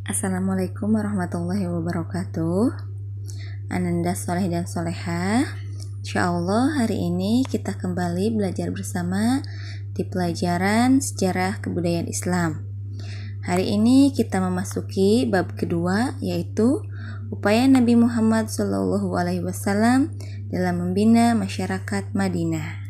Assalamualaikum warahmatullahi wabarakatuh. Ananda soleh dan solehah. Insyaallah hari ini kita kembali belajar bersama di pelajaran sejarah kebudayaan Islam. Hari ini kita memasuki bab kedua, yaitu upaya Nabi Muhammad SAW dalam membina masyarakat Madinah.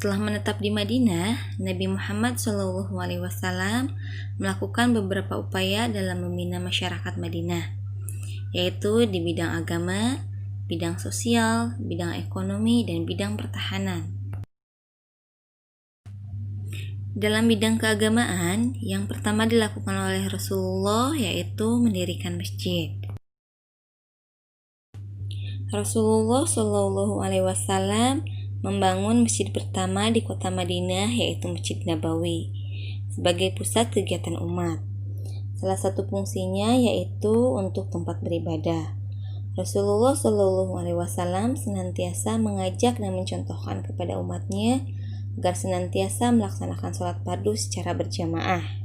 Setelah menetap di Madinah, Nabi Muhammad SAW melakukan beberapa upaya dalam membina masyarakat Madinah, yaitu di bidang agama, bidang sosial, bidang ekonomi, dan bidang pertahanan. Dalam bidang keagamaan, yang pertama dilakukan oleh Rasulullah yaitu mendirikan masjid. Rasulullah SAW membangun masjid pertama di kota Madinah, yaitu Masjid Nabawi, sebagai pusat kegiatan umat. Salah satu fungsinya yaitu untuk tempat beribadah. Rasulullah SAW senantiasa mengajak dan mencontohkan kepada umatnya agar senantiasa melaksanakan sholat fardu secara berjamaah.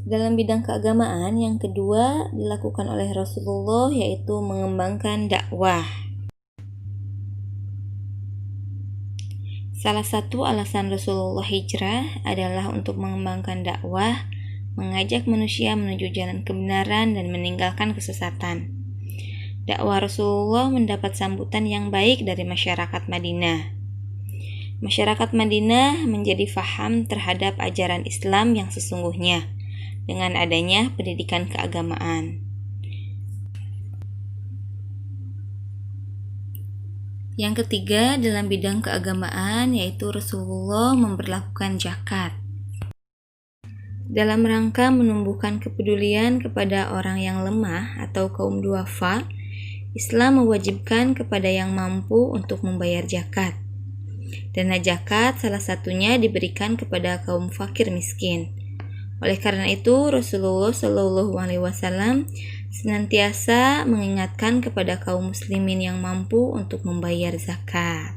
Dalam bidang keagamaan, yang kedua dilakukan oleh Rasulullah yaitu mengembangkan dakwah. Salah satu alasan Rasulullah hijrah adalah untuk mengembangkan dakwah, mengajak manusia menuju jalan kebenaran dan meninggalkan kesesatan. Dakwah Rasulullah mendapat sambutan yang baik dari masyarakat Madinah. Masyarakat Madinah menjadi faham terhadap ajaran Islam yang sesungguhnya dengan adanya pendidikan keagamaan. Yang ketiga dalam bidang keagamaan yaitu Rasulullah memberlakukan zakat. Dalam rangka menumbuhkan kepedulian kepada orang yang lemah atau kaum duafa, Islam mewajibkan kepada yang mampu untuk membayar zakat. Dana zakat salah satunya diberikan kepada kaum fakir miskin. Oleh karena itu, Rasulullah SAW senantiasa mengingatkan kepada kaum muslimin yang mampu untuk membayar zakat.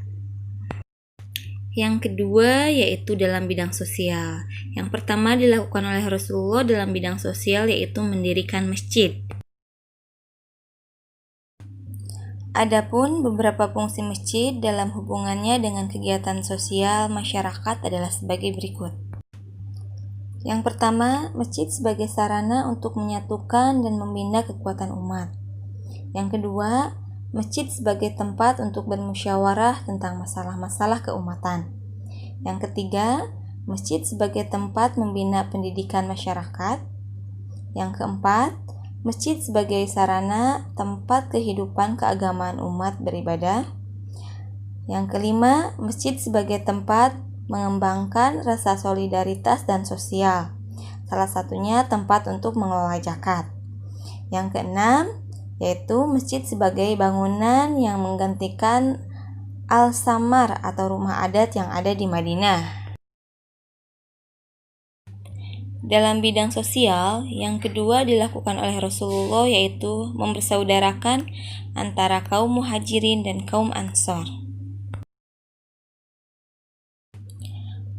Yang kedua yaitu dalam bidang sosial. Yang pertama dilakukan oleh Rasulullah dalam bidang sosial yaitu mendirikan masjid. Adapun beberapa fungsi masjid dalam hubungannya dengan kegiatan sosial masyarakat adalah sebagai berikut. Yang pertama, masjid sebagai sarana untuk menyatukan dan membina kekuatan umat. Yang kedua, masjid sebagai tempat untuk bermusyawarah tentang masalah-masalah keumatan. Yang ketiga, masjid sebagai tempat membina pendidikan masyarakat. Yang keempat, masjid sebagai sarana tempat kehidupan keagamaan umat beribadah. Yang kelima, masjid sebagai tempat mengembangkan rasa solidaritas dan sosial. Salah satunya tempat untuk mengelola zakat. Yang keenam, yaitu masjid sebagai bangunan yang menggantikan al-samar atau rumah adat yang ada di Madinah. Dalam bidang sosial, yang kedua dilakukan oleh Rasulullah yaitu mempersaudarakan antara kaum muhajirin dan kaum ansor.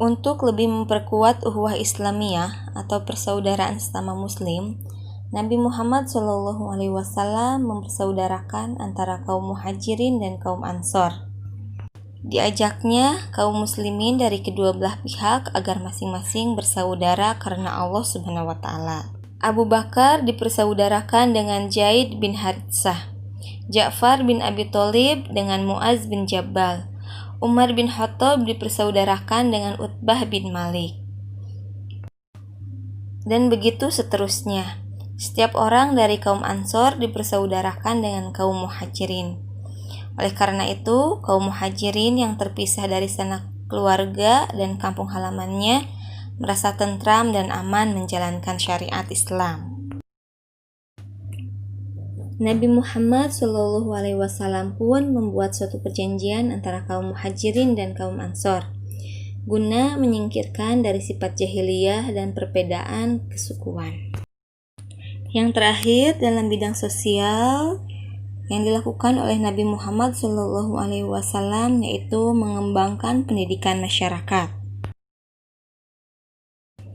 Untuk lebih memperkuat ukhuwah Islamiyah atau persaudaraan sesama muslim, Nabi Muhammad SAW mempersaudarakan antara kaum muhajirin dan kaum ansor. Diajaknya kaum muslimin dari kedua belah pihak agar masing-masing bersaudara karena Allah Subhanahu wa Ta'ala. Abu Bakar dipersaudarakan dengan Zaid bin Haritsah, Ja'far bin Abi Thalib dengan Muaz bin Jabal, Umar bin Khattab dipersaudarakan dengan Utbah bin Malik. Dan begitu seterusnya. Setiap orang dari kaum Ansor dipersaudarakan dengan kaum Muhajirin. Oleh karena itu, kaum Muhajirin yang terpisah dari sanak keluarga dan kampung halamannya merasa tentram dan aman menjalankan syariat Islam. Nabi Muhammad SAW pun membuat suatu perjanjian antara kaum muhajirin dan kaum ansor. guna menyingkirkan dari sifat jahiliyah dan perbedaan kesukuan. Yang terakhir, dalam bidang sosial yang dilakukan oleh Nabi Muhammad SAW yaitu mengembangkan pendidikan masyarakat.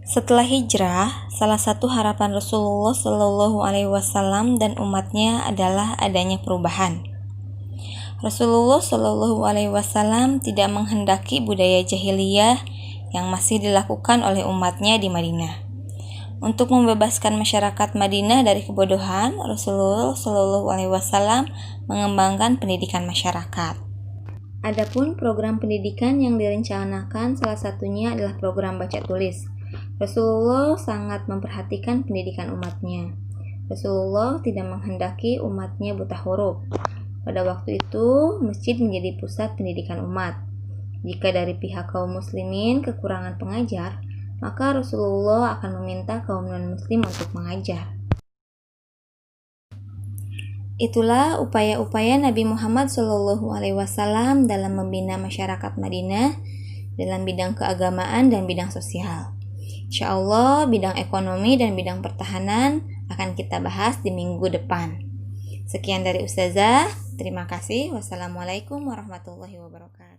Setelah hijrah, salah satu harapan Rasulullah SAW dan umatnya adalah adanya perubahan. Rasulullah SAW tidak menghendaki budaya jahiliyah yang masih dilakukan oleh umatnya di Madinah. Untuk membebaskan masyarakat Madinah dari kebodohan, Rasulullah SAW mengembangkan pendidikan masyarakat. Adapun program pendidikan yang direncanakan salah satunya adalah program baca tulis. Rasulullah sangat memperhatikan pendidikan umatnya. Rasulullah tidak menghendaki umatnya buta huruf. Pada waktu itu, masjid menjadi pusat pendidikan umat. Jika dari pihak kaum muslimin kekurangan pengajar, maka Rasulullah akan meminta kaum non-muslim untuk mengajar. Itulah upaya-upaya Nabi Muhammad SAW dalam membina masyarakat Madinah dalam bidang keagamaan dan bidang sosial. Insya Allah, bidang ekonomi dan bidang pertahanan akan kita bahas di minggu depan. Sekian dari Ustazah, terima kasih. Wassalamualaikum warahmatullahi wabarakatuh.